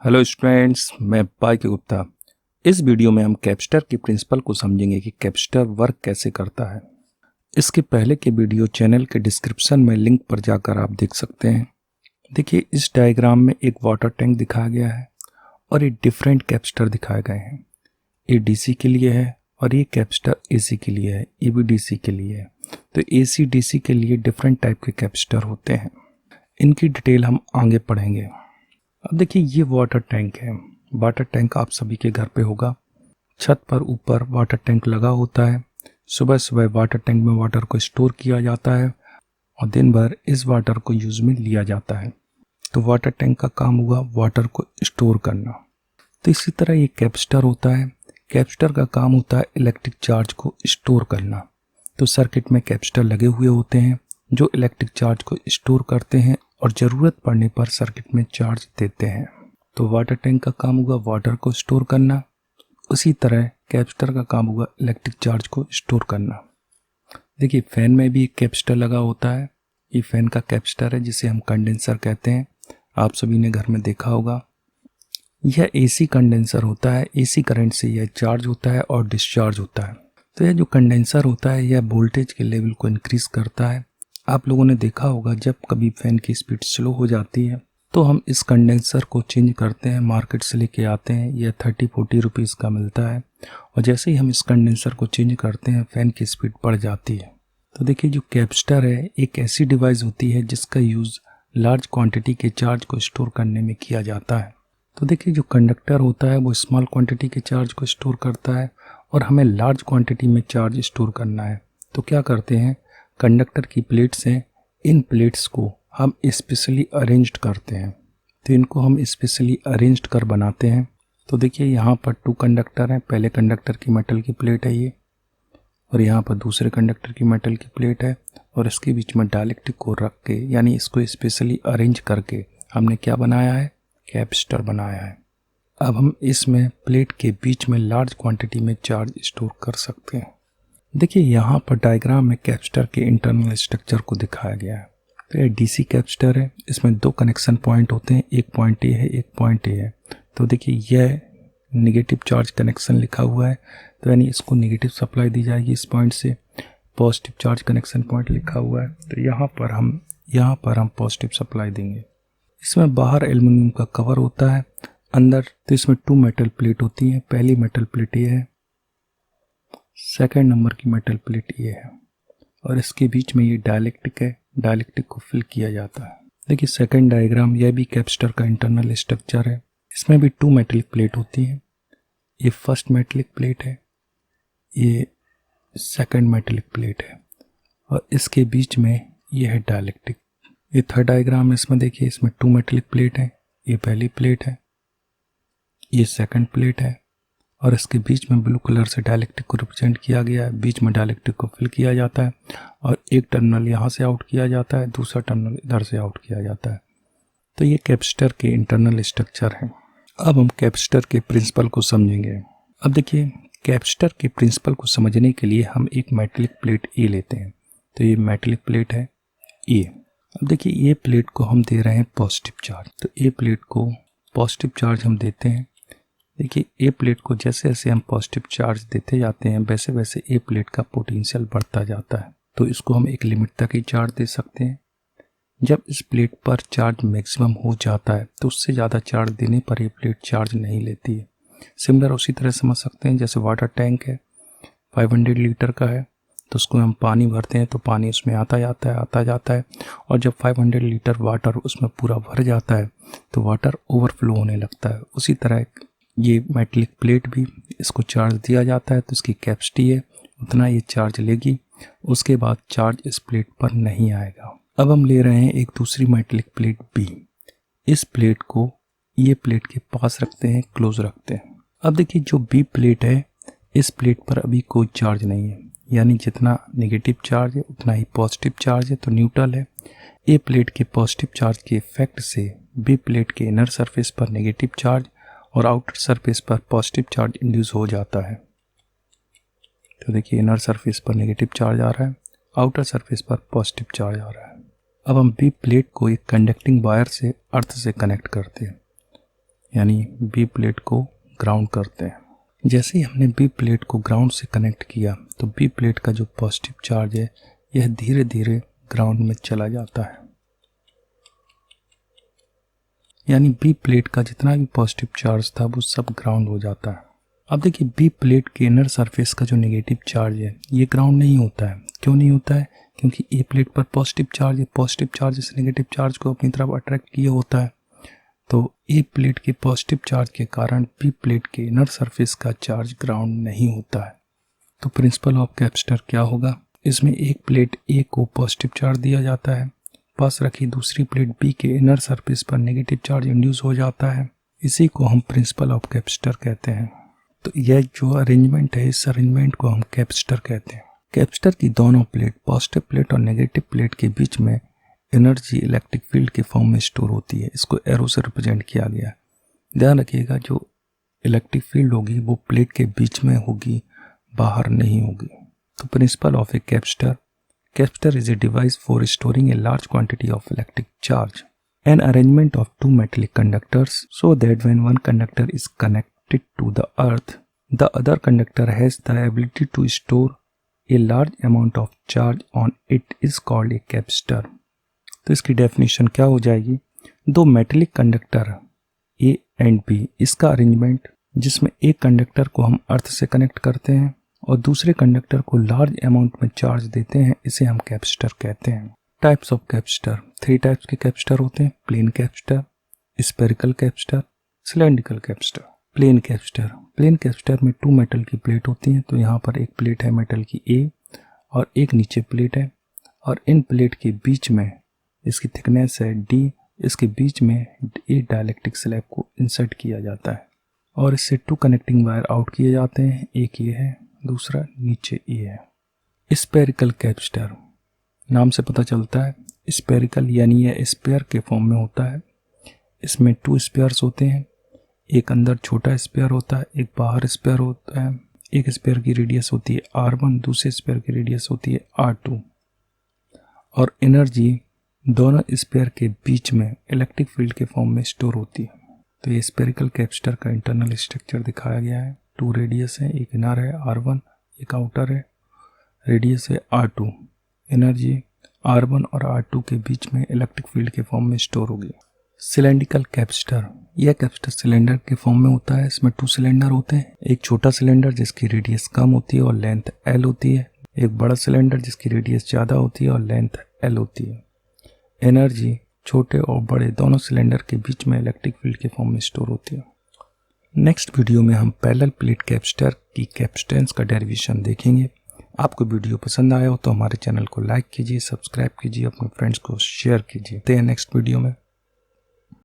Hello students, मैं bike Gupta. इस video में हम कैपेसिटर के प्रिंसिपल को समझेंगे कि कैपेसिटर वर्क कैसे करता है। इसके पहले के वीडियो चैनल के डिस्क्रिप्शन में लिंक पर जाकर आप देख सकते हैं। देखिए, इस डायग्राम में एक वाटर टैंक दिखाया गया है और ये डिफरेंट कैपेसिटर दिखाए गए हैं। ये डीसी के लिए है और ये कैपेसिटर एसी के लिए है, ये भी डीसी के लिए है। तो एसी डीसी के लिए डिफरेंट टाइप के कैपेसिटर होते हैं। इनकी डिटेल हम आगे पढ़ेंगे। अब देखिए, ये वाटर टैंक है। वाटर टैंक आप सभी के घर पे होगा। छत पर ऊपर वाटर टैंक लगा होता है। सुबह सुबह वाटर टैंक में वाटर को स्टोर किया जाता है और दिन भर इस वाटर को यूज में लिया जाता है। तो वाटर टैंक का काम हुआ वाटर को स्टोर करना। तो इसी तरह ये कैपेसिटर होता है। कैपेसिटर का काम होता है इलेक्ट्रिक चार्ज को स्टोर करना। तो सर्किट में कैपेसिटर लगे हुए होते हैं जो इलेक्ट्रिक चार्ज को स्टोर करते हैं और ज़रूरत पड़ने पर सर्किट में चार्ज देते हैं। तो वाटर टैंक का काम हुआ वाटर को स्टोर करना। उसी तरह कैपेसिटर का काम हुआ इलेक्ट्रिक चार्ज को स्टोर करना। देखिए, फैन में भी एक कैपेसिटर लगा होता है। ये फैन का कैपेसिटर है जिसे हम कंडेंसर कहते हैं। आप सभी ने घर में देखा होगा। यह एसी कंडेंसर होता है। एसी करंट से यह चार्ज होता है और डिस्चार्ज होता है। तो यह जो कंडेंसर होता है यह वोल्टेज के लेवल को इंक्रीज करता है। आप लोगों ने देखा होगा, जब कभी फैन की स्पीड स्लो हो जाती है तो हम इस कंडेंसर को चेंज करते हैं, मार्केट से लेके आते हैं। यह 30-40 रुपीज़ का मिलता है और जैसे ही हम इस कंडेंसर को चेंज करते हैं फैन की स्पीड बढ़ जाती है। तो देखिए, जो कैपेसिटर है एक ऐसी डिवाइस होती है जिसका यूज़ लार्ज क्वांटिटी के चार्ज को स्टोर करने में किया जाता है। तो देखिए, जो कंडक्टर होता है वो स्मॉल क्वांटिटी के चार्ज को स्टोर करता है और हमें लार्ज क्वांटिटी में चार्ज स्टोर करना है। तो क्या करते हैं, कंडक्टर की प्लेट्स हैं, इन प्लेट्स को हम स्पेशली अरेंज्ड करते हैं। तो इनको हम स्पेशली अरेंज्ड कर बनाते हैं। तो देखिए, यहाँ पर 2 कंडक्टर हैं। पहले कंडक्टर की मेटल की प्लेट है ये, और यहाँ पर दूसरे कंडक्टर की मेटल की प्लेट है और इसके बीच में डाइलेक्ट्रिक को रख के, यानी इसको स्पेशली अरेंज करके हमने क्या बनाया है, कैपेसिटर बनाया है। अब हम इसमें प्लेट के बीच में लार्ज क्वांटिटी में चार्ज स्टोर कर सकते हैं। देखिए, यहाँ पर डायग्राम में कैपेसिटर के इंटरनल स्ट्रक्चर को दिखाया गया है। तो ये डीसी कैपेसिटर है। इसमें 2 कनेक्शन पॉइंट होते हैं, एक पॉइंट ए है, एक पॉइंट ए है। तो देखिए, यह नेगेटिव चार्ज कनेक्शन लिखा हुआ है, तो यानी इसको नेगेटिव सप्लाई दी जाएगी इस पॉइंट से। पॉजिटिव चार्ज कनेक्शन पॉइंट लिखा हुआ है, तो यहाँ पर हम पॉजिटिव सप्लाई देंगे। इसमें बाहर एल्युमिनियम का कवर होता है, अंदर तो इसमें 2 मेटल प्लेट होती हैं। पहली मेटल प्लेट ये है, सेकंड नंबर की मेटल प्लेट ये है और इसके बीच में ये डाइलेक्ट्रिक है। डाइलेक्ट्रिक को फिल किया जाता है। देखिए, सेकंड डायग्राम, यह भी कैपेसिटर का इंटरनल स्ट्रक्चर है। इसमें भी 2 मेटलिक प्लेट होती हैं। ये फर्स्ट मेटलिक प्लेट है, ये सेकंड मेटलिक प्लेट है और इसके बीच में ये है डाइलेक्ट्रिक। ये थर्ड डायग्राम, इसमें देखिए, इसमें 2 मेटलिक प्लेट है। ये पहली प्लेट है, ये सेकंड प्लेट है और इसके बीच में ब्लू कलर से डाइलेक्ट्रिक को रिप्रेजेंट किया गया है। बीच में डाइलेक्ट्रिक को फिल किया जाता है और एक टर्मिनल यहाँ से आउट किया जाता है, दूसरा टर्मिनल इधर से आउट किया जाता है। तो ये कैपेसिटर के इंटरनल स्ट्रक्चर है। अब हम कैपेसिटर के प्रिंसिपल को समझेंगे। अब देखिए, कैपेसिटर के प्रिंसिपल को समझने के लिए हम एक मेटलिक प्लेट ए लेते हैं। तो ये मेटलिक प्लेट है ए। अब देखिए, ये प्लेट को हम दे रहे हैं पॉजिटिव चार्ज। तो ए प्लेट को पॉजिटिव चार्ज हम देते हैं। देखिए, ए प्लेट को जैसे जैसे हम पॉजिटिव चार्ज देते जाते हैं वैसे वैसे ए प्लेट का पोटेंशियल बढ़ता जाता है। तो इसको हम एक लिमिट तक ही चार्ज दे सकते हैं। जब इस प्लेट पर चार्ज मैक्सिमम हो जाता है तो उससे ज़्यादा चार्ज देने पर ये प्लेट चार्ज नहीं लेती है। सिमिलर उसी तरह समझ सकते हैं, जैसे वाटर टैंक है, 500 लीटर का है, तो उसको हम पानी भरते हैं तो पानी उसमें आता जाता है और जब 500 लीटर वाटर उसमें पूरा भर जाता है तो वाटर ओवरफ्लो होने लगता है। उसी तरह ये मेटलिक प्लेट भी, इसको चार्ज दिया जाता है तो इसकी कैपेसिटी है, उतना ये चार्ज लेगी। उसके बाद चार्ज इस प्लेट पर नहीं आएगा। अब हम ले रहे हैं एक दूसरी मेटलिक प्लेट बी। इस प्लेट को ये प्लेट के पास रखते हैं, क्लोज रखते हैं। अब देखिए, जो बी प्लेट है इस प्लेट पर अभी कोई चार्ज नहीं है, यानी जितना नेगेटिव चार्ज है उतना ही पॉजिटिव चार्ज है, तो न्यूट्रल है। ए प्लेट के पॉजिटिव चार्ज के इफेक्ट से बी प्लेट के इनर सरफेस पर नेगेटिव चार्ज और आउटर सरफेस पर पॉजिटिव चार्ज इंड्यूस हो जाता है। तो देखिए, इनर सरफेस पर नेगेटिव चार्ज आ रहा है, आउटर सरफेस पर पॉजिटिव चार्ज आ रहा है। अब हम बी प्लेट को एक कंडक्टिंग वायर से अर्थ से कनेक्ट करते हैं। यानी बी प्लेट को ग्राउंड करते हैं। जैसे ही हमने बी प्लेट को ग्राउंड से कनेक्ट किया तो बी प्लेट का जो पॉजिटिव चार्ज है यह धीरे धीरे ग्राउंड में चला जाता है, यानी बी प्लेट का जितना भी पॉजिटिव चार्ज था वो सब ग्राउंड हो जाता है। अब देखिए बी प्लेट के इनर सरफेस का जो नेगेटिव चार्ज है ये ग्राउंड नहीं होता है। क्यों नहीं होता है? क्योंकि ए प्लेट पर पॉजिटिव चार्ज है, पॉजिटिव चार्ज इस नेगेटिव चार्ज को अपनी तरफ अट्रैक्ट किए होता है। तो ए प्लेट के पॉजिटिव चार्ज के कारण बी प्लेट के इनर सरफेस का चार्ज ग्राउंड नहीं होता है। तो प्रिंसिपल ऑफ कैपेसिटर क्या होगा? इसमें एक प्लेट ए को पॉजिटिव चार्ज दिया जाता है, पास रखी दूसरी प्लेट बी के इनर सरफेस पर नेगेटिव चार्ज इंड्यूस हो जाता है। इसी को हम प्रिंसिपल ऑफ कैपेसिटर कहते हैं। तो यह जो अरेंजमेंट है इस अरेंजमेंट को हम कैपेसिटर कहते हैं। कैपेसिटर की दोनों प्लेट, पॉजिटिव प्लेट और नेगेटिव प्लेट के बीच में एनर्जी इलेक्ट्रिक फील्ड के फॉर्म में स्टोर होती है। इसको एरो से रिप्रेजेंट किया गया है। ध्यान रखिएगा जो इलेक्ट्रिक फील्ड होगी वो प्लेट के बीच में होगी, बाहर नहीं होगी। तो principle of a capacitor, capacitor is a device for storing a large quantity of electric charge, an arrangement of two metallic conductors so that when one conductor is connected to the earth the other conductor has the ability to store a large amount of charge on it is called a capacitor. तो इसकी definition क्या हो जाएगी? दो metallic conductor A and B, इसका arrangement जिसमें एक conductor को हम अर्थ से कनेक्ट करते हैं और दूसरे कंडक्टर को लार्ज अमाउंट में चार्ज देते हैं, इसे हम कैपेसिटर कहते हैं। टाइप्स ऑफ कैपेसिटर, 3 टाइप्स के कैपेसिटर होते हैं: plane capacitor, spherical capacitor, cylindrical capacitor. Plane capacitor, plane capacitor में 2 मेटल की प्लेट होती हैं। तो यहाँ पर एक प्लेट है मेटल की ए और एक नीचे प्लेट है, और इन प्लेट के बीच में इसकी थिकनेस है डी, इसके बीच में ए डाइलेक्ट्रिक स्लैब को इंसर्ट किया जाता है और इससे 2 कनेक्टिंग वायर आउट किए जाते हैं। एक ये है, दूसरा नीचे ये है। स्फेरिकल कैपेसिटर, नाम से पता चलता है स्फेरिकल यानी यह स्फीयर के फॉर्म में होता है। इसमें 2 स्फीयर्स होते हैं, एक अंदर छोटा स्फीयर होता है, एक बाहर स्फीयर होता है। एक स्फीयर की रेडियस होती है R1, दूसरे स्फीयर की रेडियस होती है R2, और एनर्जी दोनों स्फीयर के बीच में इलेक्ट्रिक फील्ड के फॉर्म में स्टोर होती है। तो ये स्फेरिकल कैपेसिटर का इंटरनल स्ट्रक्चर दिखाया गया है। 2 रेडियस है, एक इनर है R1, एक आउटर है, रेडियस है R2। एनर्जी R1 और R2 के बीच में इलेक्ट्रिक फील्ड के फॉर्म में स्टोर होगी। सिलेंड्रिकल कैपेसिटर, यह कैपेसिटर सिलेंडर के फॉर्म में होता है। इसमें 2 सिलेंडर होते हैं, एक छोटा सिलेंडर जिसकी रेडियस कम होती है और लेंथ L होती है, एक बड़ा सिलेंडर जिसकी रेडियस ज़्यादा होती है और लेंथ L होती है। एनर्जी छोटे और बड़े दोनों सिलेंडर के बीच में इलेक्ट्रिक फील्ड के फॉर्म में स्टोर होती है। नेक्स्ट वीडियो में हम पैरेलल प्लेट कैपेसिटर की कैपेसिटेंस का डेरिवेशन देखेंगे। आपको वीडियो पसंद आया हो तो हमारे चैनल को लाइक कीजिए, सब्सक्राइब कीजिए, अपने फ्रेंड्स को शेयर कीजिए। नेक्स्ट वीडियो में